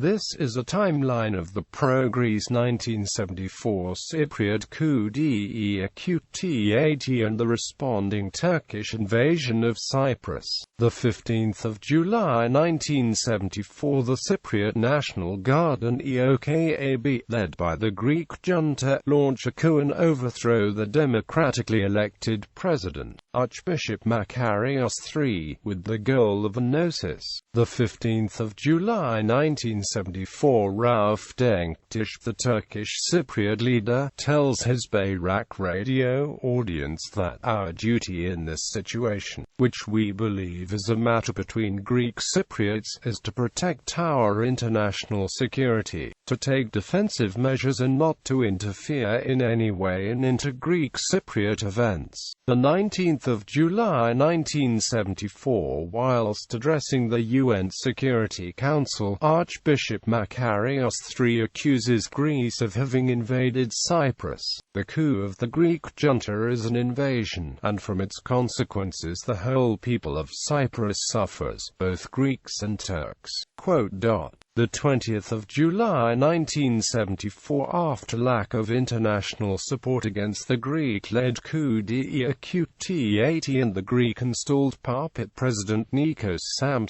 This is a timeline of the pro-Greece 1974 Cypriot coup d'etat and the responding Turkish invasion of Cyprus. The 15th of July 1974, the Cypriot National Guard and EOKA, led by the Greek Junta, launch a coup and overthrow the democratically elected president, Archbishop Makarios III, with the goal of Enosis. The 15th of July 1974, Rauf Denktaş, the Turkish Cypriot leader, tells his Bayrak radio audience that our duty in this situation, which we believe is a matter between Greek Cypriots, is to protect our international security, to take defensive measures and not to interfere in any way in inter-Greek Cypriot events. The 19th of July 1974, whilst addressing the UN Security Council, Archbishop Makarios III accuses Greece of having invaded Cyprus. The coup of the Greek Junta is an invasion, and from its consequences the whole people of Cyprus suffers, both Greeks and Turks. The 20th of July 1974, after lack of international support against the Greek-led coup d'etat and the Greek-installed puppet president Nicosia,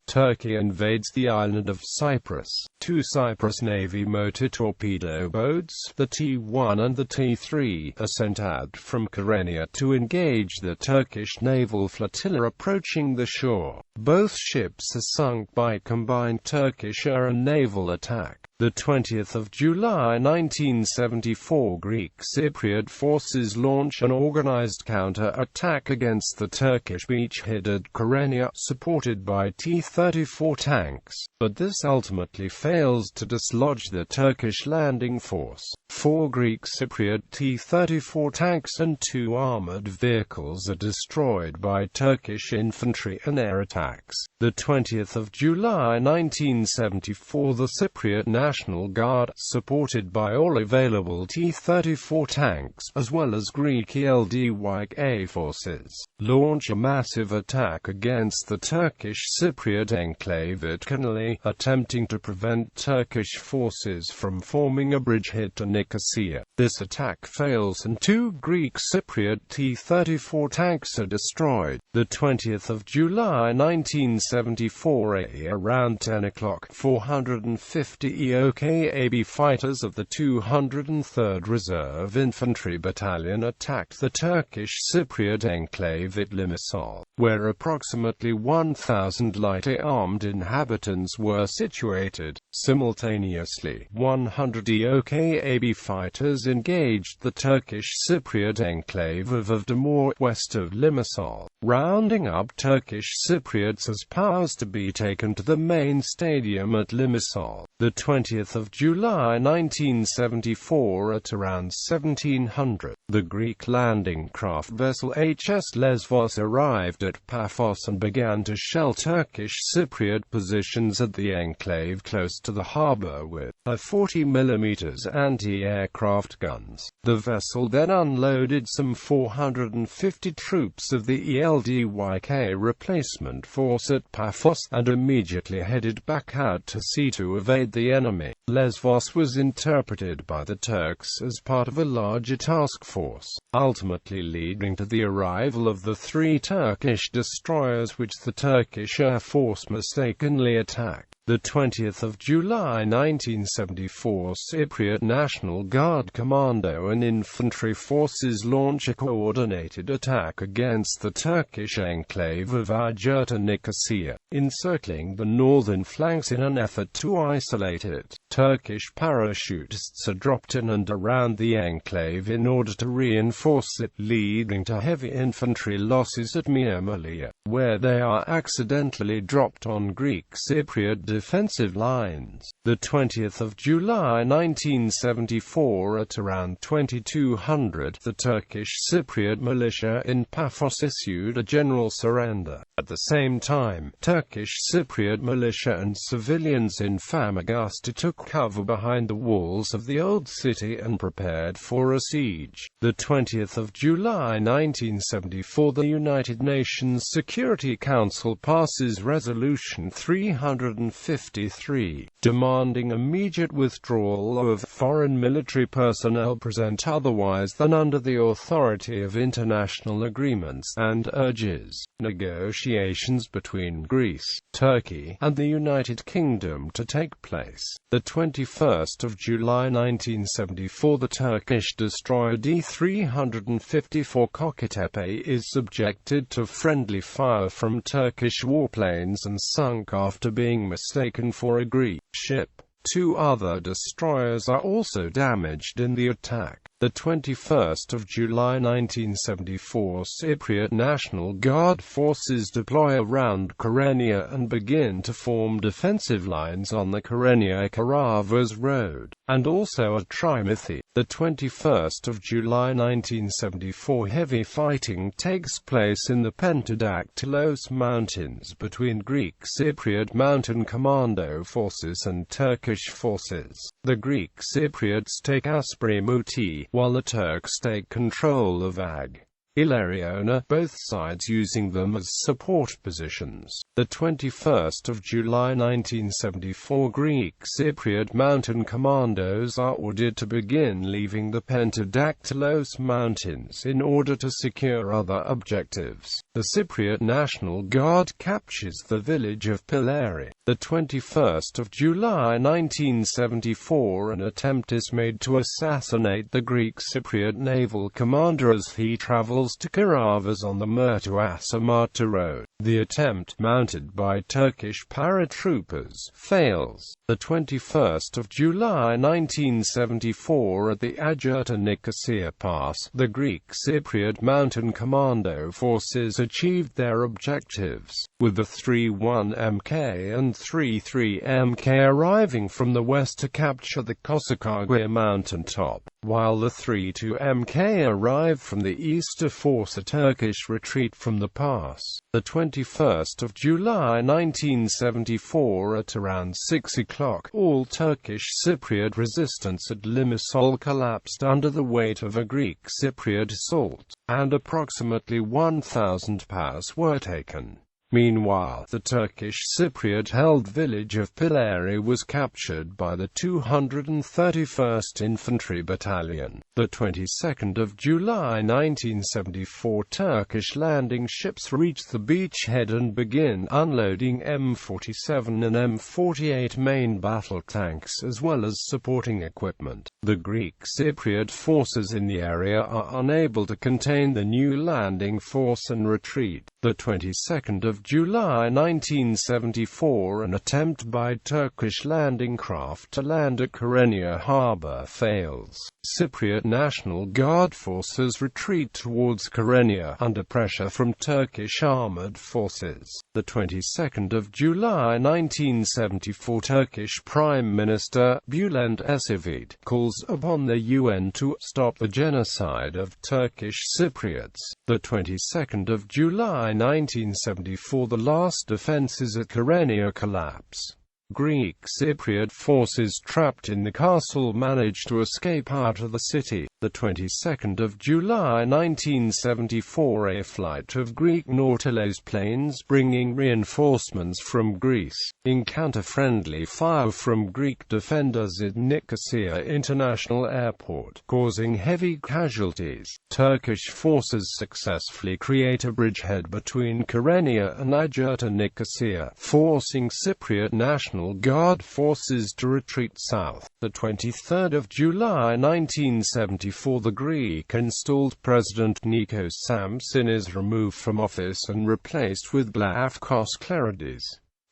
Turkey invades the island of Cyprus. Two Cyprus Navy motor torpedo boats, the T-1 and the T-3, are sent out from Kyrenia to engage the Turkish naval flotilla approaching the shore. Both ships are sunk by combined Turkish air and naval attack. The 20th of July 1974, Greek Cypriot forces launch an organized counter-attack against the Turkish beachhead at Kyrenia, supported by T-34 tanks, but this ultimately fails to dislodge the Turkish landing force. 4 Greek Cypriot T-34 tanks and 2 armored vehicles are destroyed by Turkish infantry and air attacks. The 20th of July 1974, the Cypriot National Guard, supported by all available T-34 tanks, as well as Greek ELDYK forces, launch a massive attack against the Turkish Cypriot enclave at Kanali, attempting to prevent Turkish forces from forming a bridgehead to Nicosia. This attack fails and 2 Greek Cypriot T-34 tanks are destroyed. The 20th of July 1974, around 10 o'clock, 450 EOKA fighters of the 203rd Reserve Infantry Battalion attacked the Turkish Cypriot enclave at Limassol, where approximately 1,000 lightly armed inhabitants were situated. Simultaneously, 100 EOKA fighters engaged the Turkish Cypriot enclave of Avdamor, west of Limassol, rounding up Turkish Cypriots as powers to be taken to the main stadium at Limassol. The 20th of July 1974, at around 1700, the Greek landing craft vessel HS Lesvos arrived at Paphos and began to shell Turkish Cypriot positions at the enclave close to the harbour with her 40mm anti-aircraft guns. The vessel then unloaded some 450 troops of the ELDYK replacement force at Paphos, and immediately headed back out to sea to evade the enemy. Lesvos was interpreted by the Turks as part of a larger task force, ultimately leading to the arrival of the 3 Turkish destroyers which the Turkish Air Force mistakenly attacked. The 20th of July 1974, Cypriot National Guard Commando and infantry forces launch a coordinated attack against the Turkish enclave of Ajurta Nicosia, encircling the northern flanks in an effort to isolate it. Turkish parachutists are dropped in and around the enclave in order to reinforce it, leading to heavy infantry losses at Mirmalia, where they are accidentally dropped on Greek Cypriot defensive lines. The 20th of July 1974, at around 2200, the Turkish Cypriot militia in Paphos issued a general surrender. At the same time, Turkish Cypriot militia and civilians in Famagusta took took cover behind the walls of the old city and prepared for a siege. The 20th of July 1974, the United Nations Security Council passes Resolution 353, demanding immediate withdrawal of foreign military personnel present otherwise than under the authority of international agreements, and urges negotiations between Greece, Turkey, and the United Kingdom to take place. The 21st of July 1974, the Turkish destroyer D-354 Kokitepe is subjected to friendly fire from Turkish warplanes and sunk after being mistaken for a Greek ship. 2 other destroyers are also damaged in the attack. The 21st of July 1974, Cypriot National Guard forces deploy around Kyrenia and begin to form defensive lines on the Kyrenia-Karavas road, and also at Trimouthi. The 21st of July 1974, heavy fighting takes place in the Pentadactylos Mountains between Greek Cypriot Mountain Commando forces and Turkish forces. The Greek Cypriots take Asperimuti, while the Turks take control of Ag Ilariona, both sides using them as support positions. The 21st of July 1974, Greek Cypriot Mountain Commandos are ordered to begin leaving the Pentadactylos Mountains in order to secure other objectives. The Cypriot National Guard captures the village of Pilari. The 21st of July 1974, an attempt is made to assassinate the Greek Cypriot naval commander as he travels to Karavas on the Mertu-Asamata road. The attempt, mounted by Turkish paratroopers, fails. The 21st of July 1974, at the Agirta Nicosia Pass, the Greek Cypriot Mountain Commando forces achieved their objectives, with the 3-1 MK and 3-3 MK arriving from the west to capture the Kosakagwe mountaintop, while the 3-2 MK arrived from the east to force a Turkish retreat from the pass. The 21st of July 1974, at around 6 o'clock, all Turkish Cypriot resistance at Limassol collapsed under the weight of a Greek Cypriot assault, and approximately 1,000 PAS were taken. Meanwhile, the Turkish Cypriot-held village of Pilari was captured by the 231st Infantry Battalion. The 22nd of July 1974, Turkish landing ships reach the beachhead and begin unloading M47 and M48 main battle tanks as well as supporting equipment. The Greek Cypriot forces in the area are unable to contain the new landing force and retreat. The 22nd of July 1974, an attempt by Turkish landing craft to land at Kyrenia harbour fails. Cypriot National Guard forces retreat towards Kyrenia under pressure from Turkish armoured forces. The 22nd of July 1974, Turkish Prime Minister Bülent Ecevit calls upon the UN to stop the genocide of Turkish Cypriots. The 22nd of July 1974, the last defences at Kyrenia collapse. Greek Cypriot forces trapped in the castle manage to escape out of the city. The 22nd of July 1974, a flight of Greek Nautilus planes bringing reinforcements from Greece encounter friendly fire from Greek defenders at Nicosia International Airport, causing heavy casualties. Turkish forces successfully create a bridgehead between Kyrenia and Agirta Nicosia, forcing Cypriot National Guard forces to retreat south. The 23rd of July 1974, the Greek-installed President Nikos Samson is removed from office and replaced with Lapithos Clarides.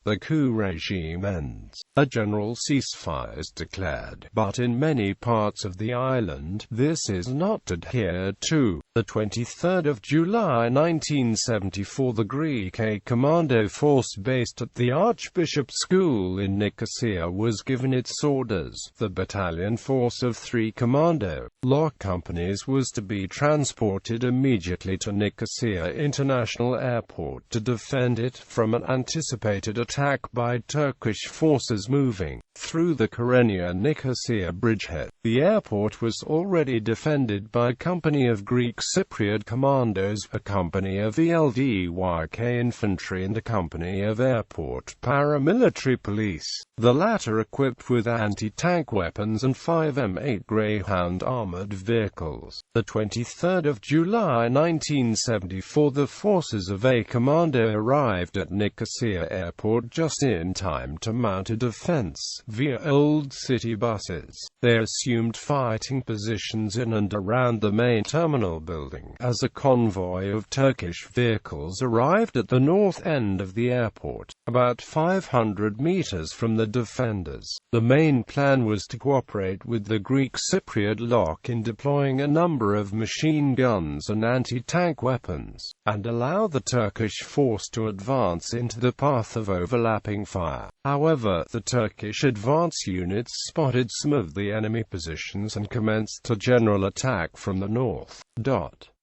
The coup regime ends. A general ceasefire is declared, but in many parts of the island, this is not adhered to. The 23rd of July 1974, the Greek A Commando force based at the Archbishop School in Nicosia was given its orders. The battalion force of 3 Commando Law companies was to be transported immediately to Nicosia International Airport to defend it from an anticipated attack attack by Turkish forces moving through the Kyrenia-Nicosia bridgehead. The airport was already defended by a company of Greek Cypriot commandos, a company of ELDYK infantry and a company of airport paramilitary police, the latter equipped with anti-tank weapons and 5 M8 Greyhound armored vehicles. The 23rd of July 1974, the forces of a commando arrived at Nicosia Airport just in time to mount a defense via old city buses. They assumed fighting positions in and around the main terminal building as a convoy of Turkish vehicles arrived at the north end of the airport, about 500 meters from the defenders. The main plan was to cooperate with the Greek Cypriot bloc in deploying a number of machine guns and anti-tank weapons, and allow the Turkish force to advance into the path of overlapping fire. However, the Turkish advance units spotted some of the enemy positions and commenced a general attack from the north.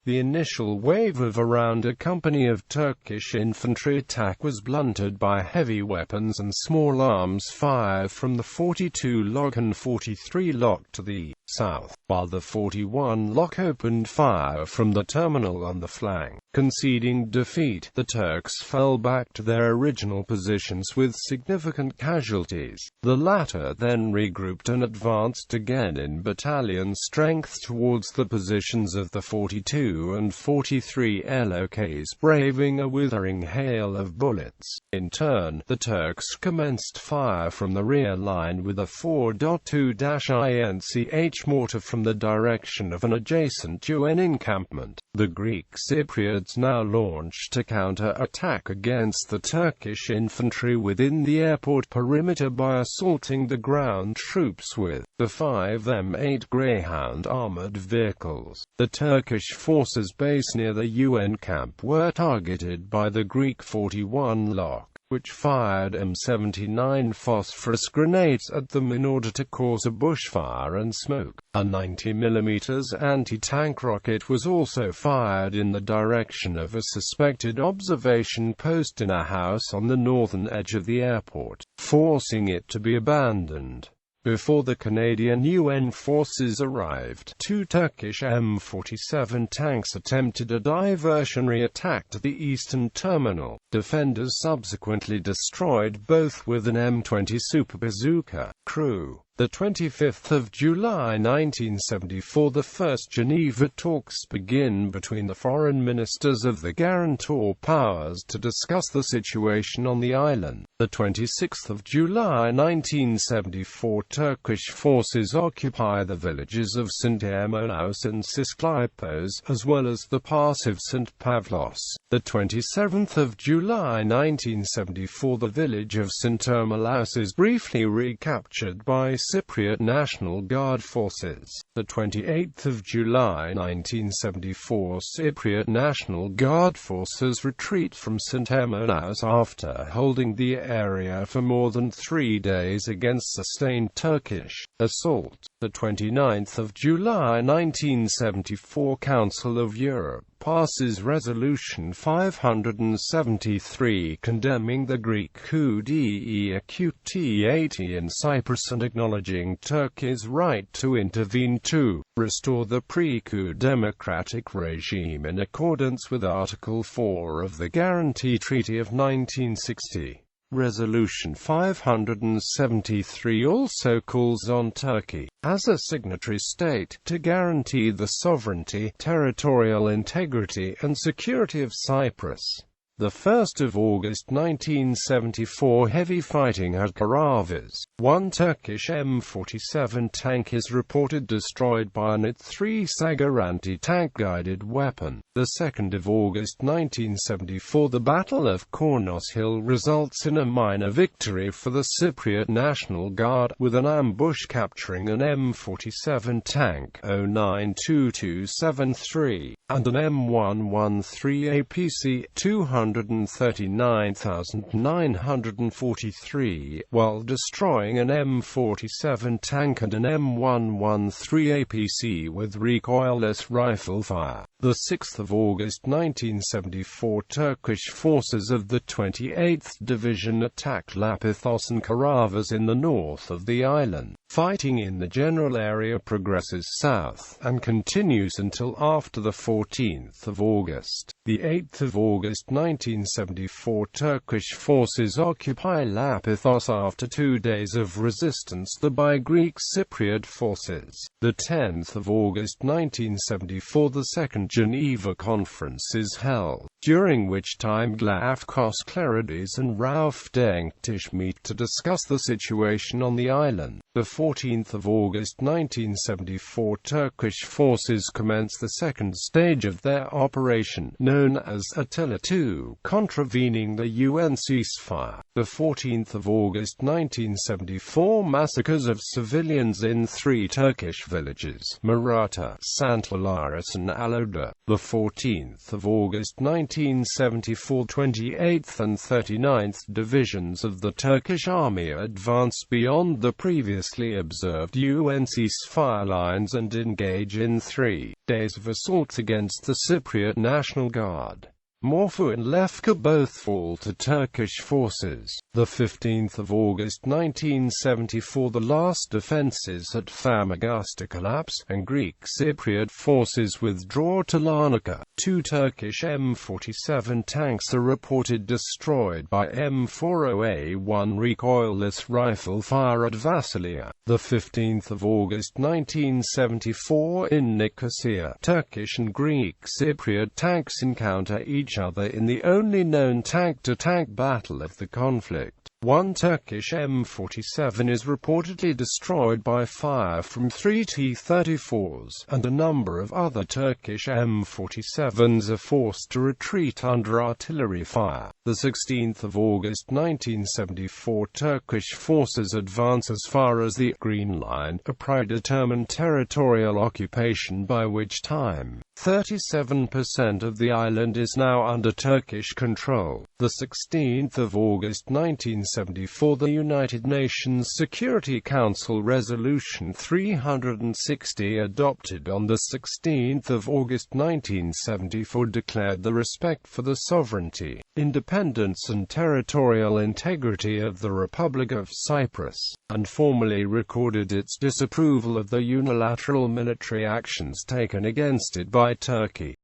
The initial wave of around a company of Turkish infantry attack was blunted by heavy weapons and small arms fire from the 42 Lock and 43 Lock to the south, while the 41 Lock opened fire from the terminal on the flank. Conceding defeat, the Turks fell back to their original positions with significant casualties. The latter then regrouped and advanced again in battalion strength towards the positions of the 42 and 43 LOKs, braving a withering hail of bullets. In turn, the Turks commenced fire from the rear line with a 4.2-INCH mortar from the direction of an adjacent UN encampment. The Greek Cypriots now launched a counter-attack against the Turkish infantry within the airport perimeter by assaulting the ground troops with the 5 M8 Greyhound armored vehicles. The Turkish forces based near the UN camp were targeted by the Greek 41 Lock, which fired M79 phosphorus grenades at them in order to cause a bushfire and smoke. A 90mm anti-tank rocket was also fired in the direction of a suspected observation post in a house on the northern edge of the airport, forcing it to be abandoned. Before the Canadian UN forces arrived, 2 Turkish M47 tanks attempted a diversionary attack to the eastern terminal. Defenders subsequently destroyed both with an M20 Super Bazooka crew. The 25th of July 1974, the first Geneva talks begin between the foreign ministers of the guarantor powers to discuss the situation on the island. The 26th of July 1974, Turkish forces occupy the villages of St. Enosis and Cyprus, as well as the pass of St. Pavlos. The 27th of July 1974, the village of St. Enosis is briefly recaptured by Cypriot National Guard forces. The 28th of July 1974, Cypriot National Guard forces retreat from St. Enosis after holding the area for more than 3 days against sustained Turkish assault. The 29th of July 1974, Council of Europe passes Resolution 573 condemning the Greek coup d'etat in Cyprus and acknowledging Turkey's right to intervene to restore the pre-coup democratic regime in accordance with Article 4 of the Guarantee Treaty of 1960. Resolution 573 also calls on Turkey, as a signatory state, to guarantee the sovereignty, territorial integrity and security of Cyprus. The 1st of August 1974, heavy fighting at Karavis. 1 Turkish M47 tank is reported destroyed by an IT-3 Sagar anti-tank guided weapon. The 2nd of August 1974, the Battle of Kornos Hill results in a minor victory for the Cypriot National Guard, with an ambush capturing an M47 tank 092273 and an M113 APC 200 139,943, while destroying an M47 tank and an M113 APC with recoilless rifle fire. The 6th of August 1974, Turkish forces of the 28th Division attacked Lapithos and Karavas in the north of the island. Fighting in the general area progresses south, and continues until after the 14th of August. The 8th of August 1974, Turkish forces occupy Lapithos after 2 days of resistance by Greek Cypriot forces. The 10th of August 1974, the Second Geneva Conference is held, during which time Lapithos Clarides and Rauf Denktaş meet to discuss the situation on the island. The 14th of August 1974, Turkish forces commence the second stage of their operation, known as Attila II, contravening the UN ceasefire. The 14th of August 1974, massacres of civilians in 3 Turkish villages, Marata, Santalaris and Aloda. The 14th of August 1974, 28th and 39th Divisions of the Turkish Army advance beyond the previously observed UN ceasefire lines and engage in 3 days of assault against the Cypriot National Guard. Morphu and Lefka both fall to Turkish forces. The 15th of August 1974, the last defences at Famagusta collapse, and Greek Cypriot forces withdraw to Larnaca. 2 Turkish M47 tanks are reported destroyed by M40A1 recoilless rifle fire at Vasilia. The 15th of August 1974, in Nicosia, Turkish and Greek Cypriot tanks encounter each other in the only known tank-to-tank battle of the conflict. 1 Turkish M47 is reportedly destroyed by fire from 3 T-34s, and a number of other Turkish M47s are forced to retreat under artillery fire. The 16th of August 1974, Turkish forces advance as far as the Green Line, a predetermined territorial occupation by which time 37% of the island is now under Turkish control. The 16th of August 1974, the United Nations Security Council Resolution 360 adopted on the 16th of August 1974 declared the respect for the sovereignty, independence and territorial integrity of the Republic of Cyprus, and formally recorded its disapproval of the unilateral military actions taken against it by Turkey.